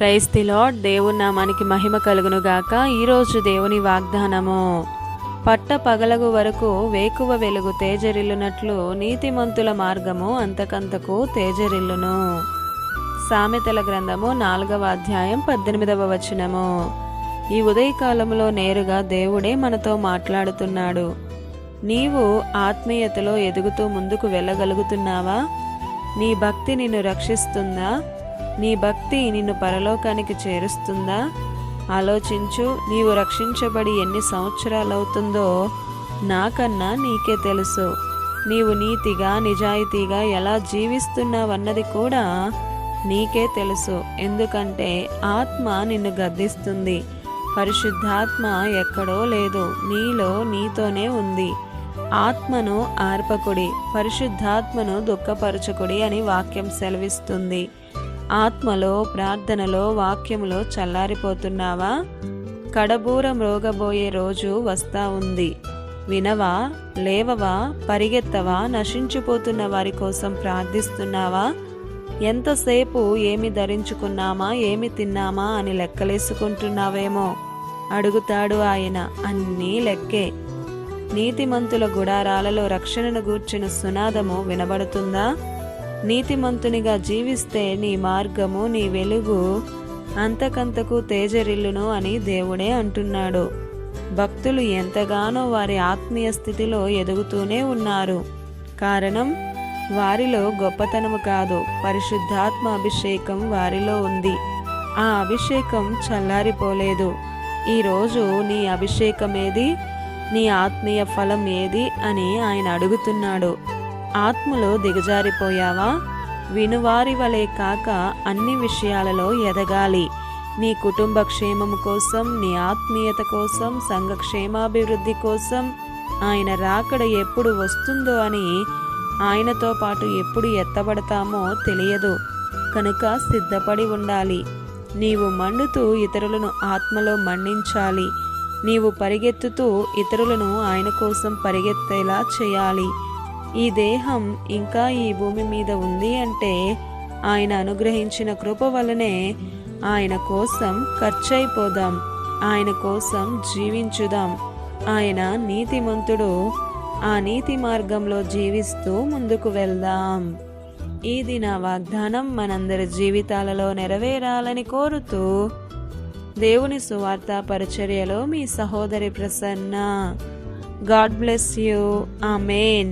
Praise the lord. దేవుని నామానికి మహిమ కలుగును గాక. ఈరోజు దేవుని వాగ్దానము, పట్ట పగలగు వరకు వేకువ వెలుగు తేజరిల్లునట్లు నీతిమంతుల మార్గము అంతకంతకు తేజరిల్లును. సామెతల గ్రంథము 4వ అధ్యాయం 18వ వచనము. ఈ ఉదయకాలంలో నేరుగా దేవుడే మనతో మాట్లాడుతున్నాడు. నీవు ఆత్మీయతలో ఎదుగుతూ ముందుకు వెళ్ళగలుగుతున్నావా? నీ భక్తి నిన్ను రక్షిస్తుందా? నీ భక్తి నిన్ను పరలోకానికి చేరుస్తుందా? ఆలోచించు. నీవు రక్షించబడి ఎన్ని సంవత్సరాలవుతుందో నాకన్నా నీకే తెలుసు. నీవు నీతిగా నిజాయితీగా ఎలా జీవిస్తున్నావన్నది కూడా నీకే తెలుసు. ఎందుకంటే ఆత్మ నిన్ను గద్దిస్తుంది. పరిశుద్ధాత్మ ఎక్కడో లేదు, నీలో నీతోనే ఉంది. ఆత్మను ఆర్పకుడి, పరిశుద్ధాత్మను దుఃఖపరచకుడి అని వాక్యం సెలవిస్తుంది. ఆత్మలో, ప్రార్థనలో, వాక్యములో చల్లారిపోతున్నావా? కడబూర మ్రోగబోయే రోజు వస్తా ఉంది. వినవా? లేవవా? పరిగెత్తవా? నశించిపోతున్న వారి కోసం ప్రార్థిస్తున్నావా? ఎంతసేపు ఏమి ధరించుకున్నామా, ఏమి తిన్నామా అని లెక్కలేసుకుంటున్నావేమో. అడుగుతాడు ఆయన, అన్నీ లెక్కే. నీతిమంతుల గుడారాలలో రక్షణను గూర్చిన సునాదము వినబడుతుందా? నీతిమంతునిగా జీవిస్తే నీ మార్గము, నీ వెలుగు అంతకంతకు తేజరిల్లును అని దేవుడే అంటున్నాడు. భక్తులు ఎంతగానో వారి ఆత్మీయ స్థితిలో ఎదుగుతూనే ఉన్నారు. కారణం వారిలో గొప్పతనము కాదు, పరిశుద్ధాత్మ అభిషేకం వారిలో ఉంది. ఆ అభిషేకం చల్లారిపోలేదు. ఈరోజు నీ అభిషేకం ఏది? నీ ఆత్మీయ ఫలం ఏది అని ఆయన అడుగుతున్నాడు. ఆత్మలో దిగజారిపోయావా? వినువారి వలె కాక అన్ని విషయాలలో ఎదగాలి. నీ కుటుంబ క్షేమము కోసం, నీ ఆత్మీయత కోసం, సంఘ క్షేమాభివృద్ధి కోసం, ఆయన రాకడ ఎప్పుడు వస్తుందో అని, ఆయనతో పాటు ఎప్పుడు ఎత్తబడతామో తెలియదు. కనుక సిద్ధపడి ఉండాలి. నీవు మండుతూ ఇతరులను ఆత్మలో మండించాలి. నీవు పరిగెత్తుతూ ఇతరులను ఆయన కోసం పరిగెత్తేలా చేయాలి. ఈ దేహం ఇంకా ఈ భూమి మీద ఉంది అంటే ఆయన అనుగ్రహించిన కృప వలనే. ఆయన కోసం ఖర్చయిపోదాం, ఆయన కోసం జీవించుదాం. ఆయన నీతిమంతుడు. ఆ నీతి మార్గంలో జీవిస్తూ ముందుకు వెళ్దాం. ఈ దిన వాగ్దానం మనందరి జీవితాలలో నెరవేరాలని కోరుతూ దేవుని సువార్త పరిచర్యలో మీ సహోదరి Prasanna. God bless you. Amen.